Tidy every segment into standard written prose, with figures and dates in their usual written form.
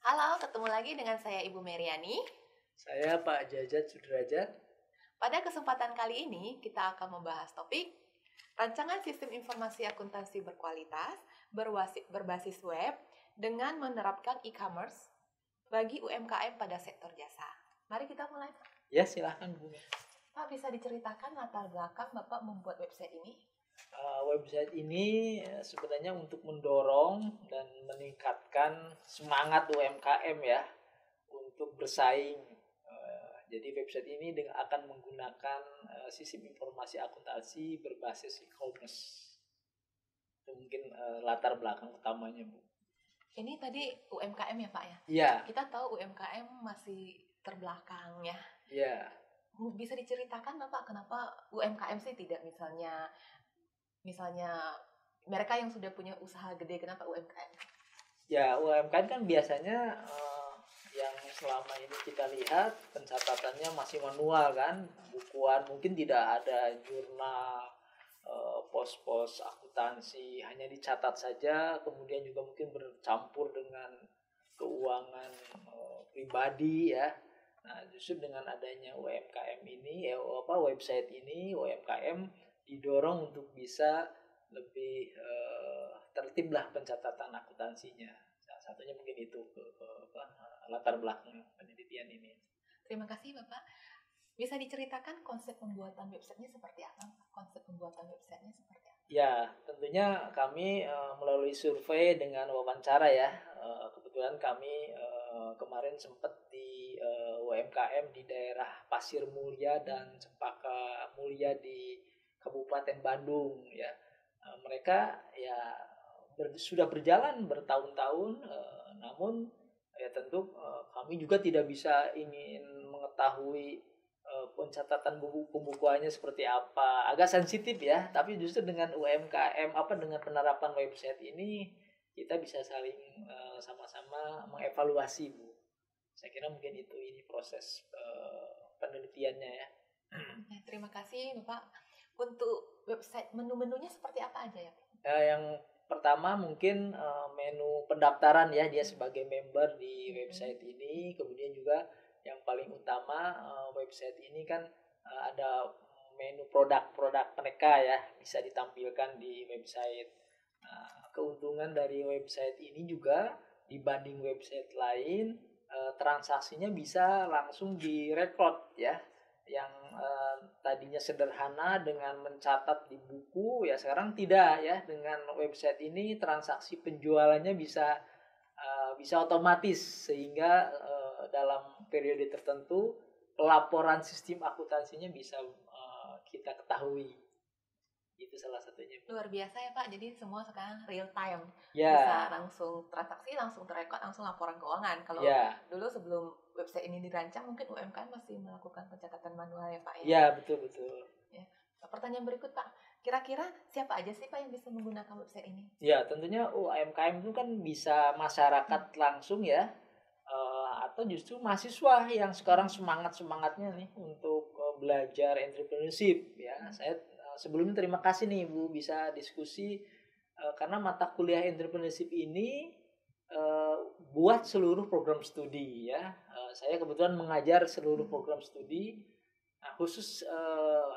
Halo, ketemu lagi dengan saya Ibu Meriani. Saya Pak Jajat Sudrajat. Pada kesempatan kali ini, kita akan membahas topik rancangan sistem informasi akuntansi berkualitas berbasis web dengan menerapkan e-commerce bagi UMKM pada sektor jasa. Mari kita mulai, Pak. Ya, silahkan Bu. Pak, bisa diceritakan latar belakang Bapak membuat website ini? Website ini sebenarnya untuk mendorong dan meningkatkan semangat UMKM ya untuk bersaing. Jadi website ini akan menggunakan sistem informasi akuntansi berbasis e-commerce. Itu mungkin latar belakang utamanya, Bu. Ini tadi UMKM ya, Pak ya? Iya. Kita tahu UMKM masih terbelakang ya. Iya. Bisa diceritakan Bapak kenapa UMKM sih tidak misalnya mereka yang sudah punya usaha gede, kenapa UMKM? Ya, UMKM kan biasanya yang selama ini kita lihat pencatatannya masih manual kan, bukuan, mungkin tidak ada jurnal, pos-pos akuntansi, hanya dicatat saja, kemudian juga mungkin bercampur dengan keuangan pribadi ya. Nah, justru dengan adanya UMKM ini, website ini, UMKM didorong untuk bisa lebih tertib lah pencatatan akuntansinya. Salah satunya mungkin itu latar belakang penelitian ini. Terima kasih Bapak. Bisa diceritakan konsep pembuatan websitenya seperti apa? Ya, tentunya kami melalui survei dengan wawancara ya. Kebetulan kami kemarin sempat di UMKM di daerah Pasir Mulia dan Cempaka Mulia di Kabupaten Bandung ya. Mereka ya sudah berjalan bertahun-tahun, namun ya tentu kami juga tidak bisa ingin mengetahui pencatatan buku pembukuannya seperti apa, agak sensitif ya. Tapi justru dengan UMKM dengan penerapan website ini kita bisa saling sama-sama mengevaluasi, Bu. Saya kira mungkin ini proses penelitiannya ya. Terima kasih Bapak. Untuk website menu-menunya seperti apa aja ya? Yang pertama mungkin menu pendaftaran ya, dia sebagai member di website ini. Kemudian juga yang paling utama website ini kan ada menu produk-produk mereka ya, bisa ditampilkan di website. Keuntungan dari website ini juga dibanding website lain, transaksinya bisa langsung direkod ya. Yang tadinya sederhana dengan mencatat di buku, ya sekarang tidak ya. Dengan website ini transaksi penjualannya bisa otomatis, sehingga dalam periode tertentu pelaporan sistem akuntansinya bisa kita ketahui. Itu salah satunya. Luar biasa ya Pak, jadi semua sekarang real time ya. Bisa langsung transaksi, langsung terekod, langsung laporan keuangan. Kalau dulu sebelum website ini dirancang mungkin UMKM masih melakukan pencatatan manual ya Pak ya? Ya, betul-betul ya. Pertanyaan berikut Pak, kira-kira siapa aja sih Pak yang bisa menggunakan website ini? Ya, tentunya UMKM itu kan bisa masyarakat langsung ya, atau justru mahasiswa yang sekarang semangatnya nih untuk belajar entrepreneurship ya. Saya sebelumnya terima kasih nih Bu bisa diskusi karena mata kuliah entrepreneurship ini buat seluruh program studi ya. Saya kebetulan mengajar seluruh program studi. Nah, khusus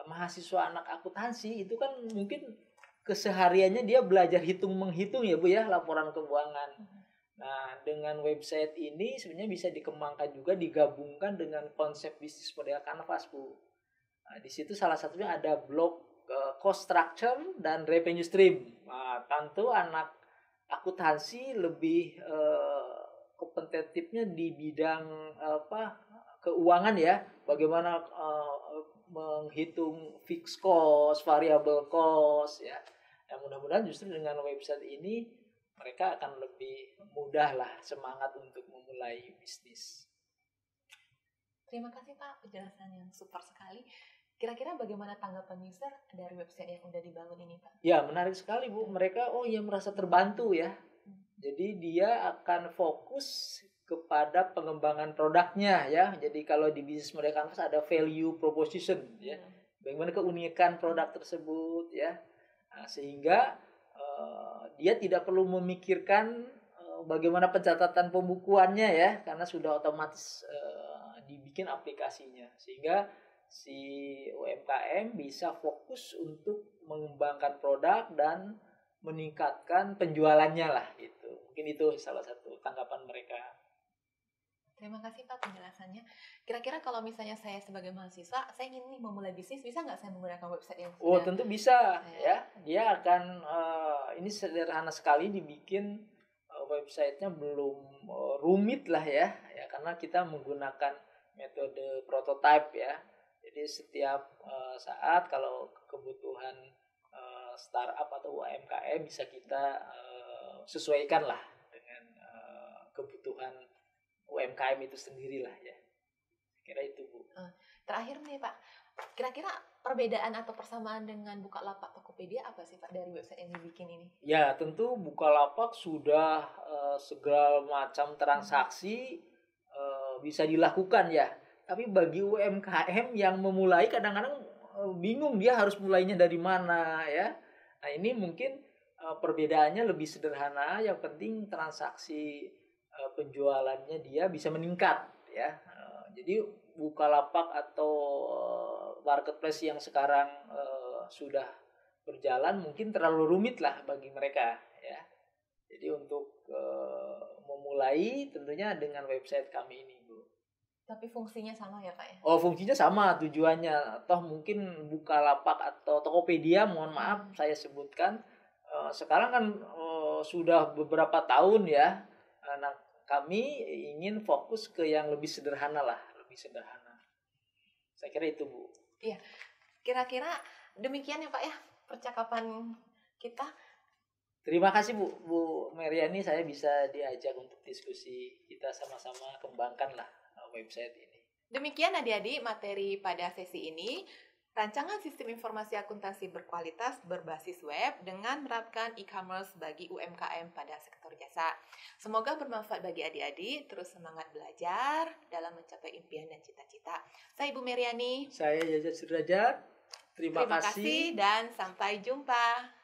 mahasiswa anak akuntansi itu kan mungkin kesehariannya dia belajar hitung menghitung ya Bu ya, laporan keuangan. Nah, dengan website ini sebenarnya bisa dikembangkan juga, digabungkan dengan konsep bisnis model Canvas, Bu. Nah, di situ salah satunya ada blok cost structure dan revenue stream. Nah, tentu anak akuntansi lebih kompetitifnya di bidang keuangan ya, bagaimana menghitung fixed cost, variable cost ya. Nah, mudah-mudahan justru dengan website ini mereka akan lebih mudah lah semangat untuk memulai bisnis. Terima kasih Pak, penjelasan yang super sekali. Kira-kira bagaimana tanggapan user dari website yang udah dibangun ini Pak? Ya, menarik sekali Bu. Mereka merasa terbantu ya. Jadi dia akan fokus kepada pengembangan produknya ya. Jadi kalau di bisnis model Canvas ada value proposition ya. Bagaimana keunikan produk tersebut ya. Nah, sehingga dia tidak perlu memikirkan bagaimana pencatatan pembukuannya ya, karena sudah otomatis dibikin aplikasinya, sehingga si UMKM bisa fokus untuk mengembangkan produk dan meningkatkan penjualannya lah gitu. Mungkin itu salah satu tanggapan mereka. Terima kasih Pak penjelasannya. Kira-kira kalau misalnya saya sebagai mahasiswa, saya ingin nih memulai bisnis, bisa nggak saya menggunakan website yang Oh, sudah? tentu bisa ya. Dia akan ini sederhana sekali dibikin, websitenya belum rumit lah ya, karena kita menggunakan metode prototype ya. Jadi setiap saat kalau kebutuhan startup atau UMKM bisa kita sesuaikan lah dengan kebutuhan UMKM itu sendiri lah ya. Kira itu Bu. Terakhir nih Pak, kira-kira perbedaan atau persamaan dengan Bukalapak Tokopedia apa sih Pak dari website yang dibikin ini? Ya tentu Bukalapak sudah segala macam transaksi bisa dilakukan ya. Tapi bagi UMKM yang memulai kadang-kadang bingung dia harus mulainya dari mana ya. Nah ini mungkin perbedaannya lebih sederhana. Yang penting transaksi penjualannya dia bisa meningkat ya. Jadi Bukalapak atau marketplace yang sekarang sudah berjalan mungkin terlalu rumit lah bagi mereka ya. Jadi untuk memulai tentunya dengan website kami ini Bu. Tapi fungsinya sama ya Pak ya? Oh fungsinya sama tujuannya. Toh mungkin Bukalapak atau Tokopedia mohon maaf saya sebutkan sekarang kan sudah beberapa tahun ya. Nah kami ingin fokus ke yang lebih sederhana lah, lebih sederhana. Saya kira itu Bu. Iya. Kira-kira demikian ya Pak ya percakapan kita. Terima kasih Bu Meriani, saya bisa diajak untuk diskusi, kita sama-sama kembangkan lah website ini. Demikian adik-adik materi pada sesi ini. Rancangan sistem informasi akuntansi berkualitas berbasis web dengan menerapkan e-commerce bagi UMKM pada sektor jasa. Semoga bermanfaat bagi adik-adik, terus semangat belajar dalam mencapai impian dan cita-cita. Saya Ibu Meriani. Saya Jajat Sudrajat. Terima kasih dan sampai jumpa.